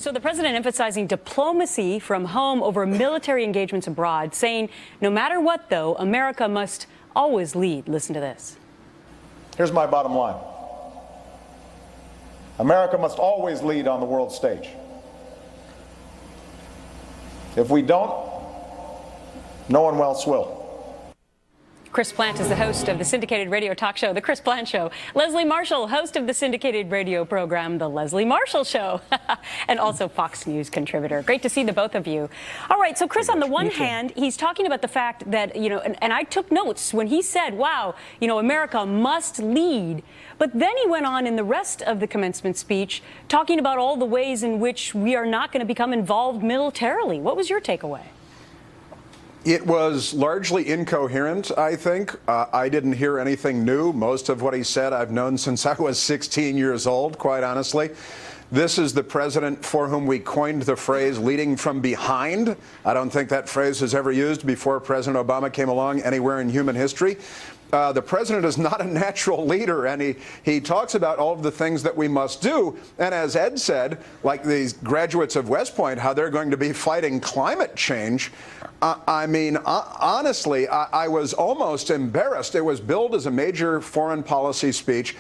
So the president emphasizing diplomacy from home over military engagements abroad, saying no matter what, though, America must always lead. Listen to this. Here's my bottom line. America must always lead on the world stage. If we don't, no one else will. Chris Plante is the host of the syndicated radio talk show, The Chris Plante Show. Leslie Marshall, host of the syndicated radio program, The Leslie Marshall Show, and also Fox News contributor. Great to see the both of you. All right, so Chris, on the one hand, he's talking about the fact that, and I took notes when he said, wow, America must lead. But then he went on in the rest of the commencement speech talking about all the ways in which we are not going to become involved militarily. What was your takeaway? It was largely incoherent, I think. I didn't hear anything new. Most of what he said I've known since I was 16 years old, quite honestly. This is the president for whom we coined the phrase leading from behind. I don't think that phrase was ever used before President Obama came along anywhere in human history. The president is not a natural leader, and he talks about all of the things that we must do. And as Ed said, like these graduates of West Point, how they're going to be fighting climate change. Honestly, I was almost embarrassed. It was billed as a major foreign policy speech.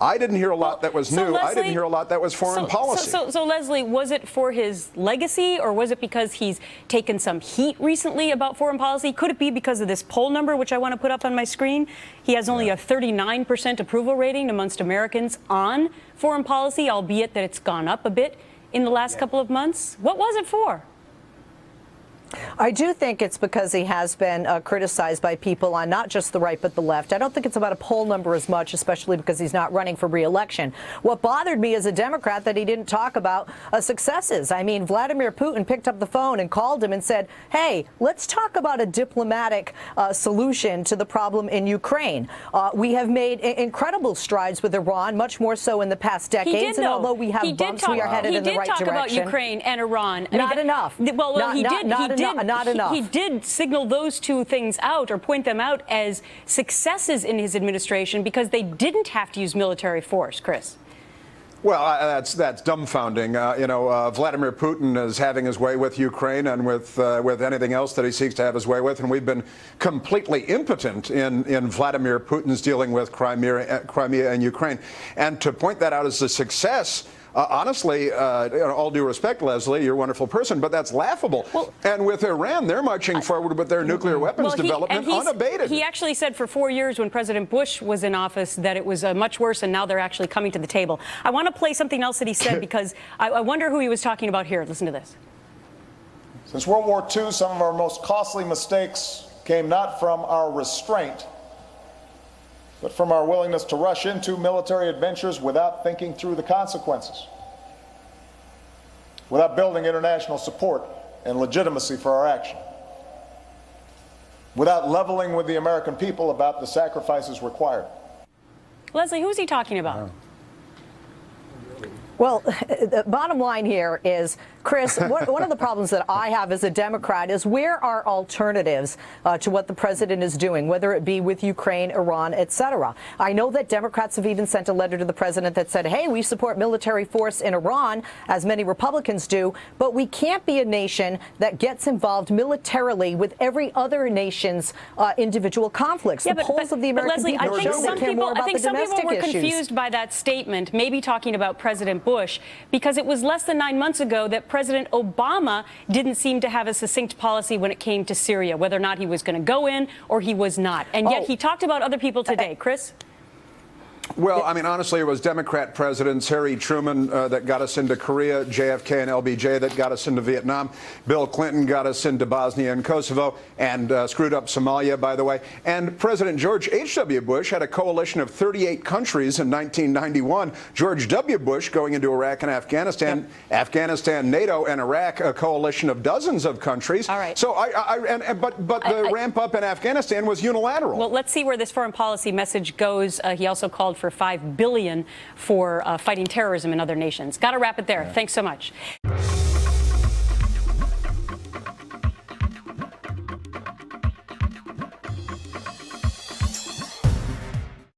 I didn't hear a lot that was new. Leslie, I didn't hear a lot that was foreign policy. So, Leslie, was it for his legacy, or was it because he's taken some heat recently about foreign policy? Could it be because of this poll number, which I want to put up on my screen? He has only a 39% approval rating amongst Americans on foreign policy, albeit that it's gone up a bit in the last couple of months. What was it for? I do think it's because he has been criticized by people on not just the right but the left. I don't think it's about a poll number as much, especially because he's not running for re-election. What bothered me as a Democrat that he didn't talk about successes. I mean, Vladimir Putin picked up the phone and called him and said, hey, let's talk about a diplomatic solution to the problem in Ukraine. We have made incredible strides with Iran, much more so in the past decades. And although we have bumps, we are headed in the right direction. He did talk about Ukraine and Iran. Not enough. Well, he did. Not enough. He did signal those two things out, or point them out as successes in his administration, because they didn't have to use military force. Chris. Well, that's dumbfounding. Vladimir Putin is having his way with Ukraine and with anything else that he seeks to have his way with, and we've been completely impotent in Vladimir Putin's dealing with Crimea and Ukraine. And to point that out as a success. Honestly, all due respect, Leslie, you're a wonderful person, but that's laughable. Well, and with Iran, they're marching forward with their nuclear weapons development unabated. He actually said for 4 years when President Bush was in office that it was much worse, and now they're actually coming to the table. I want to play something else that he said because I wonder who he was talking about here. Listen to this. Since World War II, some of our most costly mistakes came not from our restraint, but from our willingness to rush into military adventures without thinking through the consequences, without building international support and legitimacy for our action, without leveling with the American people about the sacrifices required. Leslie, who is he talking about? Well, the bottom line here is, Chris, one of the problems that I have as a Democrat is where are alternatives to what the president is doing, whether it be with Ukraine, Iran, etc. I know that Democrats have even sent a letter to the president that said, hey, we support military force in Iran, as many Republicans do, but we can't be a nation that gets involved militarily with every other nation's individual conflicts. The polls of the American people show they care more about the domestic issues. I think some people were confused by that statement, maybe talking about President Bush, because it was less than 9 months ago that President Obama didn't seem to have a succinct policy when it came to Syria, whether or not he was going to go in or he was not. And yet he talked about other people today. Chris? Well, I mean, honestly, it was Democrat presidents, Harry Truman, that got us into Korea, JFK and LBJ that got us into Vietnam. Bill Clinton got us into Bosnia and Kosovo and screwed up Somalia, by the way. And President George H.W. Bush had a coalition of 38 countries in 1991. George W. Bush going into Iraq and Afghanistan, Afghanistan, NATO, and Iraq, a coalition of dozens of countries. All right. So but the ramp up in Afghanistan was unilateral. Well, let's see where this foreign policy message goes. He also called for $5 billion for fighting terrorism in other nations. Got to wrap it there. Thanks so much.